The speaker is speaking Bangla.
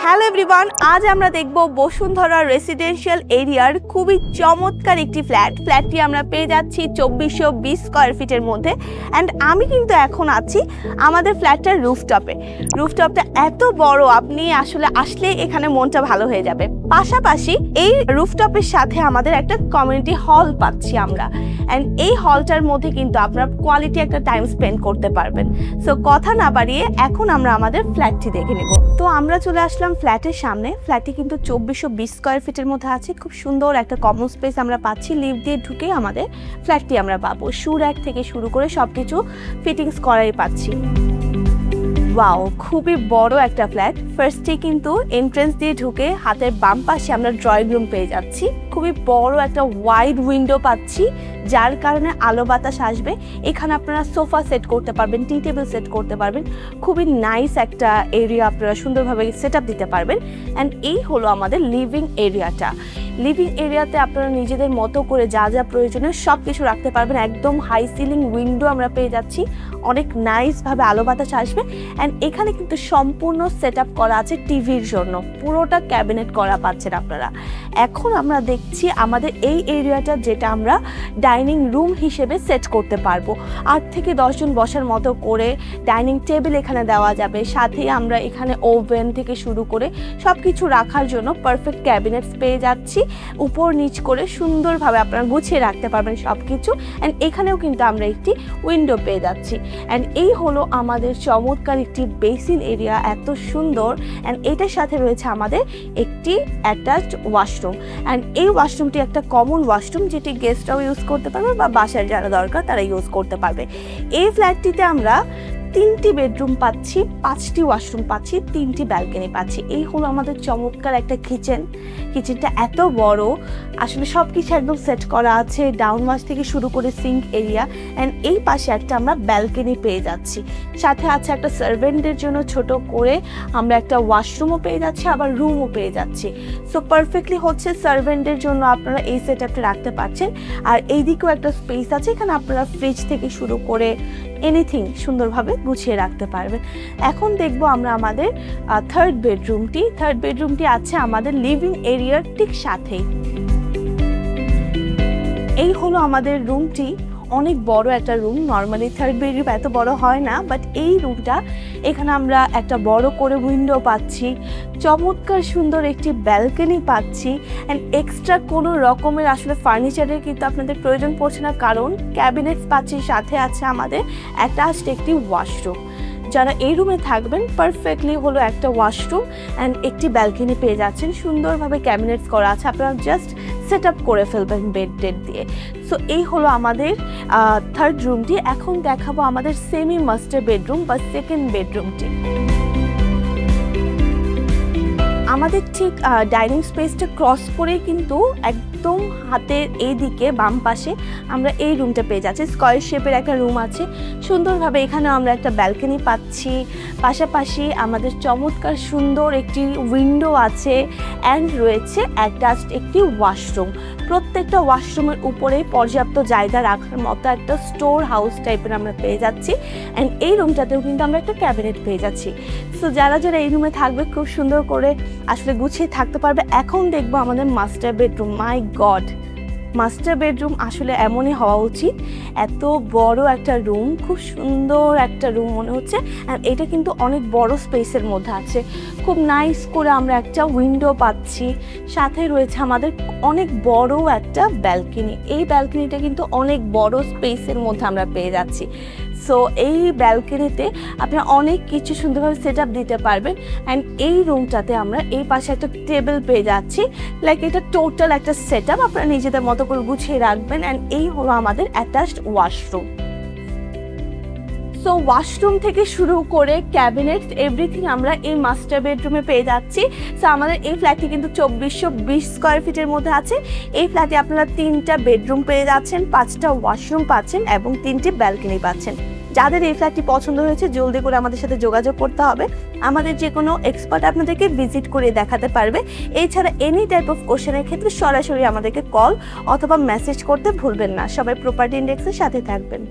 হ্যালো এভরিওয়ান, আজ আমরা দেখব বসুন্ধরা রেসিডেন্সিয়াল এরিয়ার খুবই চমৎকার একটি ফ্ল্যাটটি আমরা পেয়ে যাচ্ছি 2420 স্কোয়ার ফিটের মধ্যে। অ্যান্ড আমি কিন্তু এখন আছি আমাদের ফ্ল্যাটটার রুফটপটা এত বড়, আপনি আসলে আসলে এখানে মনটা ভালো হয়ে যাবে। পাশাপাশি এই রুফটপের সাথে আমাদের একটা কমিউনিটি হল পাচ্ছি আমরা, অ্যান্ড এই হলটার মধ্যে কিন্তু আপনার কোয়ালিটি একটা টাইম স্পেন্ড করতে পারবেন। সো কথা না বাড়িয়ে এখন আমরা আমাদের ফ্ল্যাটটি দেখে নেব। তো আমরা চলে আসলাম ফ্ল্যাটের সামনে। ফ্ল্যাটটি কিন্তু 2420 স্কোয়ার ফিটের মধ্যে আছে। খুব সুন্দর একটা কমন স্পেস আমরা পাচ্ছি। লিফট দিয়ে ঢুকে আমাদের ফ্ল্যাটটি আমরা পাবো। শু র্যাক থেকে শুরু করে সবকিছু ফিটিংস করাই পাচ্ছি। ওয়াও, খুবই বড় একটা ফ্ল্যাট। ফার্স্টে কিন্তু এন্ট্রেন্স দিয়ে ঢুকে হাতের বাম পাশে আমরা ড্রয়িং রুম পেয়ে যাচ্ছি। খুবই বড় একটা ওয়াইড উইন্ডো পাচ্ছি, যার কারণে আলো বাতাস আসবে। এখানে আপনারা সোফা সেট করতে পারবেন, টি টেবিল সেট করতে পারবেন। খুবই নাইস একটা এরিয়া আপনারা সুন্দরভাবে সেট আপ দিতে পারবেন। অ্যান্ড এই হলো আমাদের লিভিং এরিয়াটা। লিভিং এরিয়াতে আপনারা নিজেদের মতো করে যা যা প্রয়োজনীয় সব কিছু রাখতে পারবেন। একদম হাই সিলিং উইন্ডো আমরা পেয়ে যাচ্ছি, অনেক নাইসভাবে আলো বাতাস আসবে। অ্যান্ড এখানে কিন্তু সম্পূর্ণ সেট আপ করা আছে টিভির জন্য, পুরোটা ক্যাবিনেট করা পাচ্ছেন আপনারা। এখন আমরা দেখছি আমাদের এই এরিয়াটা, যেটা আমরা ডাইনিং রুম হিসেবে সেট করতে পারবো। 8 থেকে 10 জন বসার মতো করে ডাইনিং টেবিল এখানে দেওয়া যাবে। সাথে আমরা এখানে ওভেন থেকে শুরু করে সব কিছু রাখার জন্য পারফেক্ট ক্যাবিনেটস পেয়ে যাচ্ছি। উপর নিচ করে সুন্দরভাবে আপনারা গুছিয়ে রাখতে পারবেন সব কিছু। অ্যান্ড এখানেও কিন্তু আমরা একটি উইন্ডো পেয়ে যাচ্ছি। অ্যান্ড এই হলো আমাদের চমৎকার একটি বেসিন এরিয়া, এত সুন্দর। অ্যান্ড এটার সাথে রয়েছে আমাদের একটি অ্যাটাচড ওয়াশরুম। অ্যান্ড এই ওয়াশরুমটি একটা কমন ওয়াশরুম, যেটি গেস্টরাও ইউজ করতে পারবে বা বাসার যারা দরকার তারা ইউজ করতে পারবে। এই ফ্ল্যাটটিতে আমরা 3টি বেডরুম পাচ্ছি, 5টি ওয়াশরুম পাচ্ছি, 3টি ব্যালকনি পাচ্ছি। এই হলো আমাদের চমৎকার একটা কিচেনটা এত বড়, আসলে সব কিছু একদম সেট করা আছে, ডাউন ওয়াশ থেকে শুরু করে সিঙ্ক এরিয়া। অ্যান্ড এই পাশে একটা আমরা ব্যালকনি পেয়ে যাচ্ছি। সাথে আছে একটা সার্ভেন্টদের জন্য ছোট করে আমরা একটা ওয়াশরুমও পেয়ে যাচ্ছি, আবার রুমও পেয়ে যাচ্ছি। সো পারফেক্টলি হচ্ছে সার্ভেন্টদের জন্য আপনারা এই সেট আপটা রাখতে পারছেন। আর এইদিকেও একটা স্পেস আছে, এখানে আপনারা ফ্রিজ থেকে শুরু করে এনিথিং সুন্দরভাবে গুছিয়ে রাখতে পারবেন। এখন দেখবো আমরা আমাদের থার্ড বেডরুমটি আছে আমাদের লিভিং এরিয়ার ঠিক সাথেই। এই হলো আমাদের রুমটি, অনেক বড় একটা রুম। নর্মালি থার্ড বেডরুম এত বড় হয় না, বাট এই রুমটা, এখানে আমরা একটা বড় করে উইন্ডো পাচ্ছি, চমৎকার সুন্দর একটি ব্যালকনি পাচ্ছি। অ্যান্ড এক্সট্রা কোনো রকমের আসলে ফার্নিচারের কিন্তু আপনাদের প্রয়োজন পড়ছে না, কারণ ক্যাবিনেটস পাচ্ছি, সাথে আছে আমাদের অ্যাটাচড একটি ওয়াশরুম। যারা এই রুমে থাকবেন পারফেক্টলি হলো একটা ওয়াশরুম অ্যান্ড একটি ব্যালকনি পেয়ে যাচ্ছেন। সুন্দরভাবে ক্যাবিনেটস করা আছে, আপনারা জাস্ট সেট আপ করে ফেলবেন বেড দিয়ে। সো এই হলো আমাদের থার্ড রুমটি। এখন দেখাবো আমাদের সেমি মাস্টার বেডরুম বা সেকেন্ড বেডরুমটি। আমাদের ঠিক ডাইনিং স্পেসটা ক্রস করে কিন্তু একদম হাতের এইদিকে বাম পাশে আমরা এই রুমটা পেয়ে যাচ্ছি। স্কয়ার শেপের একটা রুম আছে, সুন্দরভাবে এখানে আমরা একটা ব্যালকনি পাচ্ছি। পাশাপাশি আমাদের চমৎকার সুন্দর একটি উইন্ডো আছে অ্যান্ড রয়েছে অ্যাটাচড একটি ওয়াশরুম। প্রত্যেকটা ওয়াশরুমের উপরে পর্যাপ্ত জায়গা রাখার মতো একটা স্টোর হাউস টাইপের আমরা পেয়ে যাচ্ছি। অ্যান্ড এই রুমটাতেও কিন্তু আমরা একটা ক্যাবিনেট পেয়ে যাচ্ছি। সো যারা এই রুমে থাকবে খুব সুন্দর করে আসলে গুছিয়ে থাকতে পারবে। এখন দেখবো আমাদের মাস্টার বেডরুম। মাই গড, মাস্টার বেডরুম আসলে এমনই হওয়া উচিত। এত বড় একটা রুম, খুব সুন্দর একটা রুম মনে হচ্ছে। অ্যান্ড এটা কিন্তু অনেক বড় স্পেসের মধ্যে আছে। খুব নাইস করে আমরা একটা উইন্ডো পাচ্ছি, সাথে রয়েছে আমাদের অনেক বড় একটা ব্যালকনি। এই ব্যালকনিটা কিন্তু অনেক বড় স্পেসের মধ্যে আমরা পেয়ে যাচ্ছি। সো এই ব্যালকনিতে আপনারা অনেক কিছু সুন্দরভাবে সেট আপ দিতে পারবেন। অ্যান্ড এই রুমটাতে আমরা এই পাশে একটা টেবিল পেয়ে যাচ্ছি। লাইক এটা টোটাল একটা সেট আপ আপনারা নিজেদের মতো করে গুছিয়ে রাখবেন। অ্যান্ড এই হলো আমাদের অ্যাটাচড ওয়াশরুম। সো ওয়াশরুম থেকে শুরু করে ক্যাবিনেট এভরিথিং আমরা এই মাস্টার বেডরুমে পেয়ে যাচ্ছি। সো আমাদের এই ফ্ল্যাটটি কিন্তু 2420 স্কোয়ার ফিটের মধ্যে আছে। এই ফ্ল্যাটে আপনারা 3টা বেডরুম পেয়ে যাচ্ছেন, 5টা ওয়াশরুম পাচ্ছেন এবং 3টি ব্যালকনি পাচ্ছেন। যাদের এই ফ্ল্যাটটি পছন্দ হয়েছে জলদি করে আমাদের সাথে যোগাযোগ করতে হবে। আমাদের যে কোনো এক্সপার্ট আপনাদেরকে ভিজিট করে দেখাতে পারবে। এছাড়া এনি টাইপ অফ কোশ্চেনের ক্ষেত্রে সরাসরি আমাদেরকে কল অথবা মেসেজ করতে ভুলবেন না। সবাই প্রপার্টি ইন্ডেক্সের সাথে থাকবেন।